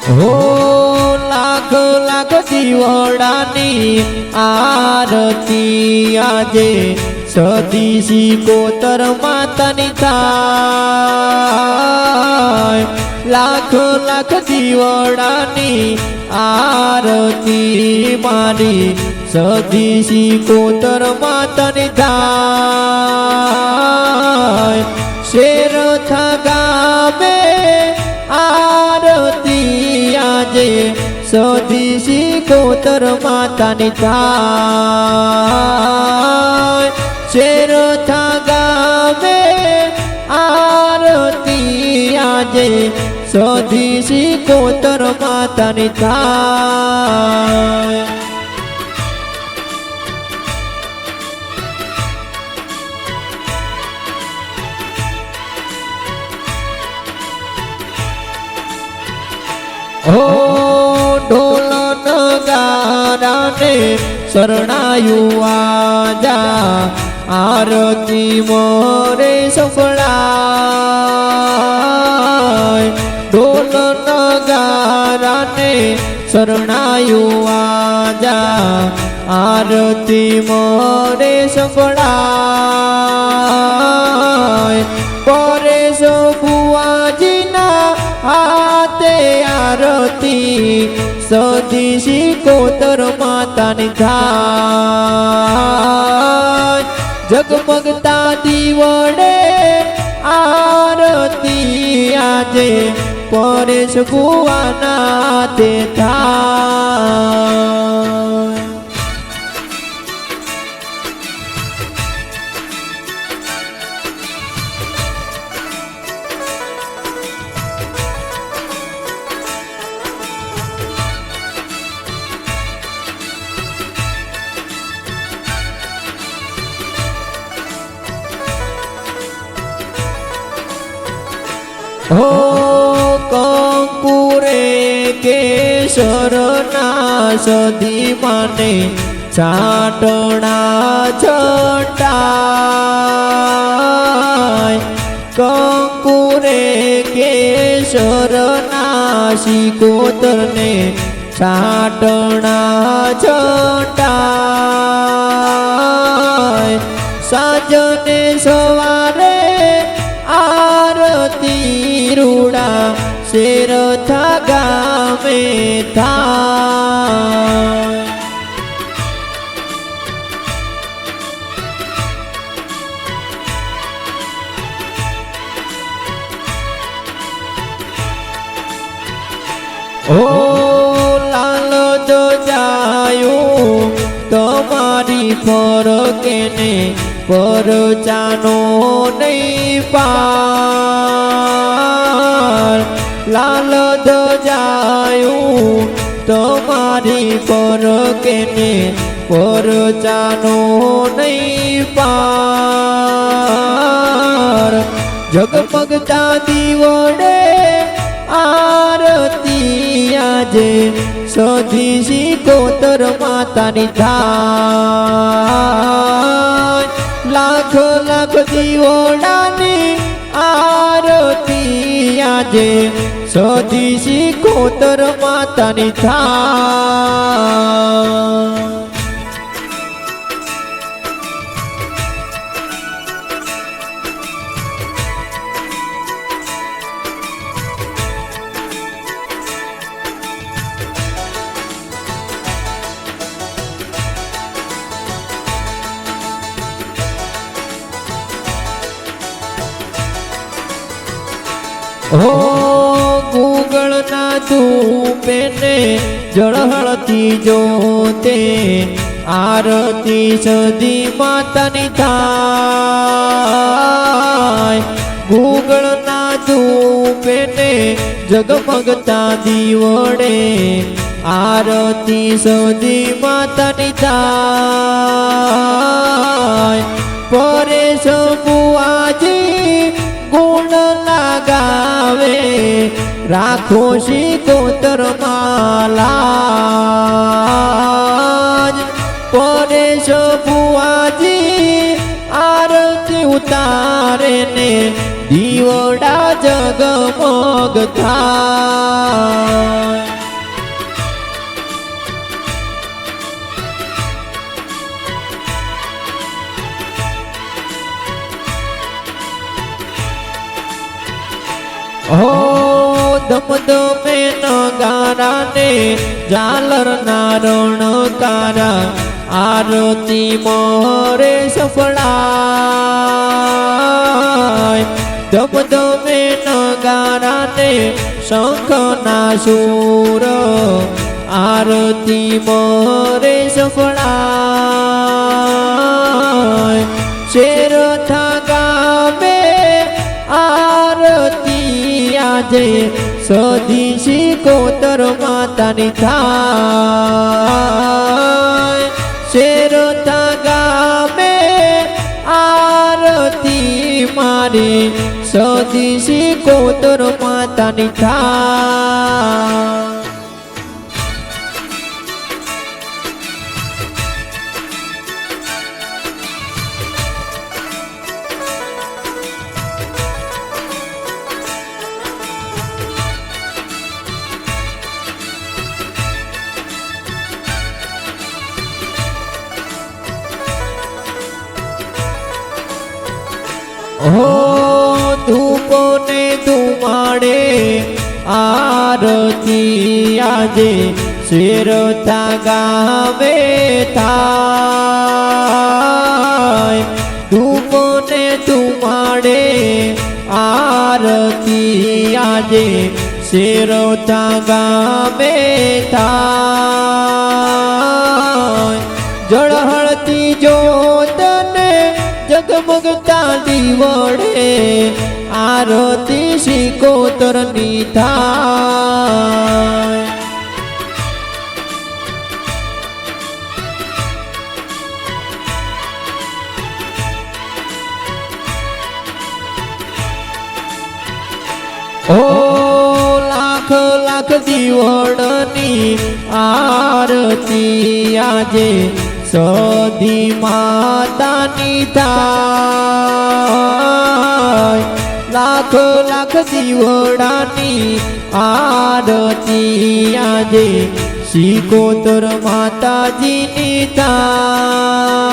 हो लाख लाख दिवडानी आरती आजे सदी सिकोतर मातानी थाय लाख लाख दिवडानी आरती मारी सदी सिकोतर मातानी थाय शेरथा गामे आरती आजे सदी सिकोतर मातानी थाय शेरथा गामे आरती आजे सदी सिकोतर मातानी थाय हो ढोल नगारा ने शरणायु आजा आरती मोरे संभळाय ढोल नगारा ने शरणायु आजा आरती मोरे संभळाय परेश बुआजीना हाथे आरती सदी सिकोतर मातानी थाय जगमगता दिवडे आरती आजे परेश बुआना हाथे थाय हो कंकुरे केशरना सदी माने छाटणा छटाय कंकुरे केशरना सिकोतरने छाटणा छटाय साजने सवारे आरती रूड़ा शेरथा गामे थाय ओ लाल जो जायो तमारी फरकेने पर जानो नहीं पार लाल दो जायो तुम्हारी पर केने पर जानो नहीं पार जगमगता दिवडे आरती आजे सदी सिकोतर मातानी थाय लाख लाख दिवडानी आरती आजे सदी सिकोतर मातानी थाय हो गूगल ना धूपे ने जड़हळती जोते आरती सदी मातानी थाय गूगल ना धूपे ने जगमगता दिवडे आरती सदी मातानी थाय परेश बुआजी गुण लगावे राखो सिकोतर मालाज परेश बुआजी आरती उतारे ने દીવડા જગમગ થાય હો ધમધમે નગારાને ઝાલરના રણકારા આરતી મોરે સફળાય ધમધમે નગારાને શંખના સૂર આરતી મોરે સફળાય શેરથા ગામે આરતી આજે સધી શિકોતર માતાની થાય શેરથા ગામે આરતી મારી સધી શિકોતર માતાની થાય હો ધૂપો ને ધુમાડે આરતી આજે શેરથા ગામે થાય ધૂપો ને ધુમાડે આરતી આજે શેરથા ગામે થાય જળહળતી જોતને જગમગતા દીવડે આરતી શિકોતરની થાય ઓ લાખ લાખ દીવડની આરતી આજે સધી માતાની થાય લાખ લાખ દીવડાની આરતી આજે શિકોતર માતાજીની થાય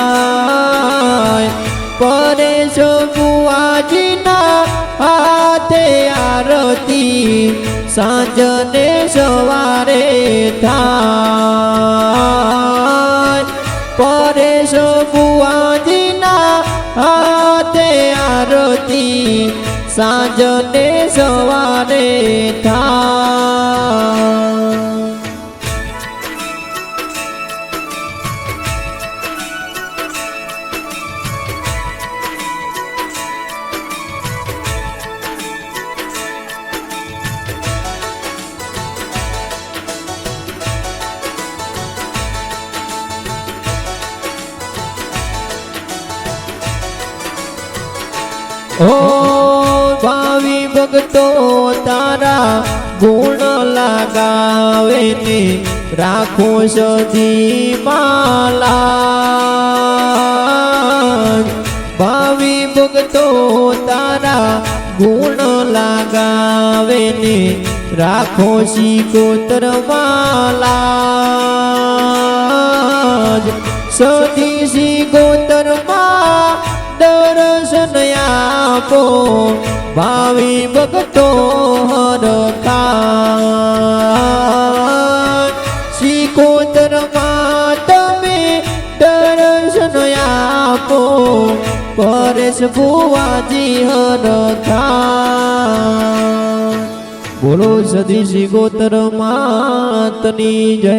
પરેશ બુઆજીના હાથે આરતી સાંજને સવારે થાય પરેશ બુઆજીના હાથે આરતી સાંજને સવારે થાય ઓ ભાવિ ભક્તો તારા ગુણ લગાવે ને રાખો સધી માલા ભાવિ ભક્તો તારા ગુણ લગાવે ને રાખો શિકોતર માલા સધી શિકોતર માં દર્શન આપો ભાવિ ભક્તો હરખા શિકોતર માં તમે દર્શન આપો પરેશ ભુવાજી હરખા બોલો સધી શિકોતર માતની જય